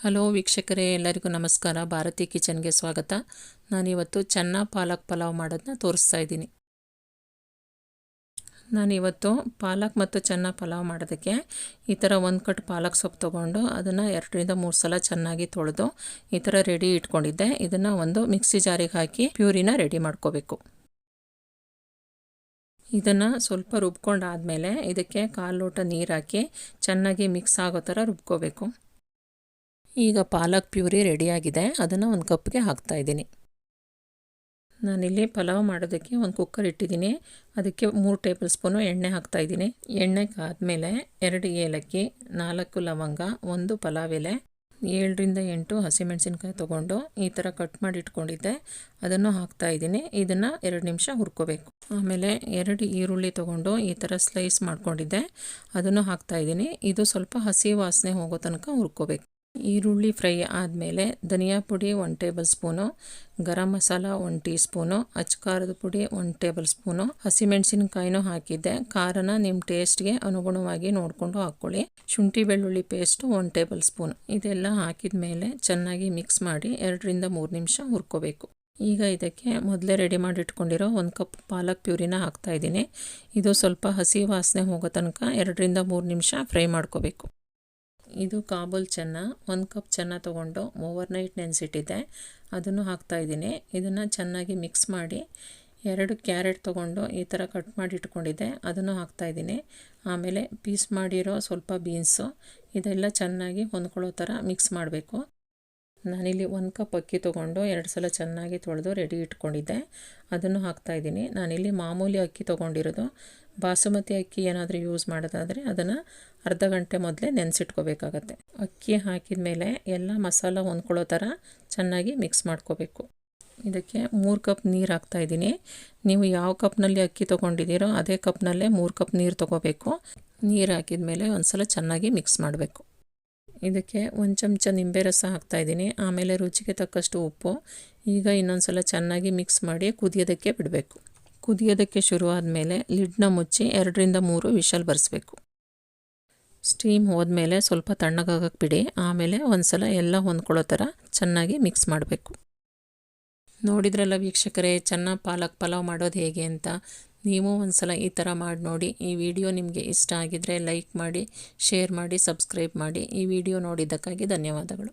Hello ವೀಕ್ಷಕರೇ, ಎಲ್ಲರಿಗೂ ನಮಸ್ಕಾರ. ಭಾರತಿ ಕಿಚನ್ಗೆ ಸ್ವಾಗತ. ನಾನಿವತ್ತು ಚೆನ್ನ ಪಾಲಕ್ ಪಲಾವ್ ಮಾಡೋದನ್ನ ತೋರಿಸ್ತಾ ಇದ್ದೀನಿ. ನಾನಿವತ್ತು ಪಾಲಕ್ ಮತ್ತು ಚೆನ್ನ ಪಲಾವ್ ಮಾಡೋದಕ್ಕೆ ಈ ಥರ 1 ಕಟ್ ಪಾಲಕ್ ಸೊಪ್ಪು ತೊಗೊಂಡು ಅದನ್ನು 2 ರಿಂದ 3 ಸಲ ಚೆನ್ನಾಗಿ ತೊಳೆದು ಈ ಥರ ರೆಡಿ ಇಟ್ಕೊಂಡಿದ್ದೆ. ಇದನ್ನು ಒಂದು ಮಿಕ್ಸಿ ಜಾರಿಗೆ ಹಾಕಿ ಪ್ಯೂರಿನ ರೆಡಿ ಮಾಡ್ಕೋಬೇಕು. ಇದನ್ನು ಸ್ವಲ್ಪ ರುಬ್ಕೊಂಡಾದಮೇಲೆ ಇದಕ್ಕೆ 1/4 ಲೋಟ ನೀರು ಹಾಕಿ ಚೆನ್ನಾಗಿ ಮಿಕ್ಸ್ ಆಗೋ ಥರ ರುಬ್ಕೋಬೇಕು. ಈಗ ಪಾಲಕ್ ಪ್ಯೂರಿ ರೆಡಿಯಾಗಿದೆ. ಅದನ್ನು 1 ಕಪ್ಗೆ ಹಾಕ್ತಾಯಿದ್ದೀನಿ. ನಾನಿಲ್ಲಿ ಪಲಾವ್ ಮಾಡೋದಕ್ಕೆ ಒಂದು ಕುಕ್ಕರ್ ಇಟ್ಟಿದ್ದೀನಿ. ಅದಕ್ಕೆ 3 ಟೇಬಲ್ ಸ್ಪೂನು ಎಣ್ಣೆ ಹಾಕ್ತಾಯಿದ್ದೀನಿ. ಎಣ್ಣೆ ಕಾದ್ಮೇಲೆ 2 ಏಲಕ್ಕಿ, 4 ಲವಂಗ, 1 ಪಲಾವ್ ಎಲೆ, 7 ರಿಂದ 8 ಹಸಿಮೆಣಸಿನ್ಕಾಯಿ ತೊಗೊಂಡು ಈ ಥರ ಕಟ್ ಮಾಡಿ ಇಟ್ಕೊಂಡಿದ್ದೆ. ಅದನ್ನು ಹಾಕ್ತಾಯಿದ್ದೀನಿ. ಇದನ್ನು 2 ನಿಮಿಷ ಹುರ್ಕೋಬೇಕು. ಆಮೇಲೆ 2 ಈರುಳ್ಳಿ ತೊಗೊಂಡು ಈ ಥರ ಸ್ಲೈಸ್ ಮಾಡ್ಕೊಂಡಿದ್ದೆ. ಅದನ್ನು ಹಾಕ್ತಾಯಿದ್ದೀನಿ. ಇದು ಸ್ವಲ್ಪ ಹಸಿ ವಾಸನೆ ಹೋಗೋ ತನಕ ಹುರ್ಕೋಬೇಕು. ಈರುಳ್ಳಿ ಫ್ರೈ ಆದಮೇಲೆ ಧನಿಯಾ ಪುಡಿ 1 table spoon, garam masala 1 tea spoon, ಅಚ್ಕಾರದ ಪುಡಿ 1 ಟೇಬಲ್ ಸ್ಪೂನು, ಹಸಿಮೆಣಸಿನ್ಕಾಯಿನೂ ಹಾಕಿದ್ದೆ. ಖಾರನ ನಿಮ್ಮ ಟೇಸ್ಟ್ಗೆ ಅನುಗುಣವಾಗಿ ನೋಡಿಕೊಂಡು ಹಾಕ್ಕೊಳ್ಳಿ. ಶುಂಠಿ ಬೆಳ್ಳುಳ್ಳಿ ಪೇಸ್ಟು 1 ಟೇಬಲ್ ಸ್ಪೂನ್. ಇದೆಲ್ಲ ಹಾಕಿದ ಮೇಲೆ ಚೆನ್ನಾಗಿ ಮಿಕ್ಸ್ ಮಾಡಿ 2 ರಿಂದ 3 ನಿಮಿಷ ಹುರ್ಕೋಬೇಕು. ಈಗ ಇದಕ್ಕೆ ಮೊದಲೇ ರೆಡಿ ಮಾಡಿ ಇಟ್ಕೊಂಡಿರೋ 1 ಕಪ್ ಪಾಲಕ್ ಪ್ಯೂರಿನ ಹಾಕ್ತಾಯಿದ್ದೀನಿ. ಇದು ಸ್ವಲ್ಪ ಹಸಿ ವಾಸನೆ ಹೋಗೋ ತನಕ 2 ರಿಂದ 3 ನಿಮಿಷ ಫ್ರೈ ಮಾಡ್ಕೋಬೇಕು. ಇದು ಕಾಬೂಲ್ ಚೆನ್ನ. 1 ಕಪ್ ಚೆನ್ನ ತೊಗೊಂಡು ಓವರ್ನೈಟ್ ನೆನೆಸಿಟ್ಟಿದ್ದೆ. ಅದನ್ನು ಹಾಕ್ತಾಯಿದ್ದೀನಿ. ಇದನ್ನು ಚೆನ್ನಾಗಿ ಮಿಕ್ಸ್ ಮಾಡಿ 2 ಕ್ಯಾರೆಟ್ ತೊಗೊಂಡು ಈ ಥರ ಕಟ್ ಮಾಡಿ ಇಟ್ಕೊಂಡಿದ್ದೆ. ಅದನ್ನು ಹಾಕ್ತಾಯಿದ್ದೀನಿ. ಆಮೇಲೆ ಪೀಸ್ ಮಾಡಿರೋ ಸ್ವಲ್ಪ ಬೀನ್ಸು, ಇದೆಲ್ಲ ಚೆನ್ನಾಗಿ ಹೊಂದ್ಕೊಳ್ಳೋ ಥರ ಮಿಕ್ಸ್ ಮಾಡಬೇಕು. ನಾನಿಲ್ಲಿ 1 ಕಪ್ ಅಕ್ಕಿ ತೊಗೊಂಡು 2 ಸಲ ಚೆನ್ನಾಗಿ ತೊಳೆದು ರೆಡಿ ಇಟ್ಕೊಂಡಿದ್ದೆ. ಅದನ್ನು ಹಾಕ್ತಾಯಿದ್ದೀನಿ. ನಾನಿಲ್ಲಿ ಮಾಮೂಲಿ ಅಕ್ಕಿ ತೊಗೊಂಡಿರೋದು. ಬಾಸುಮತಿ ಅಕ್ಕಿ ಏನಾದರೂ ಯೂಸ್ ಮಾಡೋದಾದರೆ ಅದನ್ನು ಅರ್ಧ ಗಂಟೆ ಮೊದಲೇ ನೆನೆಸಿಟ್ಕೋಬೇಕಾಗತ್ತೆ. ಅಕ್ಕಿ ಹಾಕಿದ ಮೇಲೆ ಎಲ್ಲ ಮಸಾಲ ಹೊಂದ್ಕೊಳ್ಳೋ ಥರ ಚೆನ್ನಾಗಿ ಮಿಕ್ಸ್ ಮಾಡ್ಕೋಬೇಕು. ಇದಕ್ಕೆ 3 ಕಪ್ ನೀರು ಹಾಕ್ತಾಯಿದ್ದೀನಿ. ನೀವು ಯಾವ ಕಪ್ನಲ್ಲಿ ಅಕ್ಕಿ ತೊಗೊಂಡಿದ್ದೀರೋ ಅದೇ ಕಪ್ನಲ್ಲೇ 3 ಕಪ್ ನೀರು ತೊಗೋಬೇಕು. ನೀರು ಹಾಕಿದ ಮೇಲೆ ಒಂದು ಸಲ ಚೆನ್ನಾಗಿ ಮಿಕ್ಸ್ ಮಾಡಬೇಕು. ಇದಕ್ಕೆ 1 ಚಮಚ ನಿಂಬೆ ರಸ ಹಾಕ್ತಾಯಿದ್ದೀನಿ. ಆಮೇಲೆ ರುಚಿಗೆ ತಕ್ಕಷ್ಟು ಉಪ್ಪು. ಈಗ ಇನ್ನೊಂದು ಸಲ ಚೆನ್ನಾಗಿ ಮಿಕ್ಸ್ ಮಾಡಿ ಕುದಿಯೋದಕ್ಕೆ ಬಿಡಬೇಕು. ಕುದಿಯೋದಕ್ಕೆ ಶುರು ಆದಮೇಲೆ ಲಿಡ್ನ ಮುಚ್ಚಿ 2 ರಿಂದ 3 ವಿಷಲ್ ಬರೆಸ್ಬೇಕು. ಸ್ಟೀಮ್ ಹೋದ್ಮೇಲೆ ಸ್ವಲ್ಪ ತಣ್ಣಗಾಗಕ್ಕೆ ಬಿಡಿ. ಆಮೇಲೆ ಒಂದು ಸಲ ಎಲ್ಲ ಹೊಂದ್ಕೊಳ್ಳೋ ಥರ ಚೆನ್ನಾಗಿ ಮಿಕ್ಸ್ ಮಾಡಬೇಕು. ನೋಡಿದ್ರಲ್ಲ ವೀಕ್ಷಕರೇ, ಚೆನ್ನ ಪಾಲಕ್ ಪಲಾವ್ ಮಾಡೋದು ಹೇಗೆ ಅಂತ. ನೀವು ಒಂದು ಸಲ ಈ ಥರ ಮಾಡಿ ನೋಡಿ. ಈ ವಿಡಿಯೋ ನಿಮಗೆ ಇಷ್ಟ ಆಗಿದರೆ ಲೈಕ್ ಮಾಡಿ, ಶೇರ್ ಮಾಡಿ, ಸಬ್ಸ್ಕ್ರೈಬ್ ಮಾಡಿ. ಈ ವಿಡಿಯೋ ನೋಡಿದ್ದಕ್ಕಾಗಿ ಧನ್ಯವಾದಗಳು.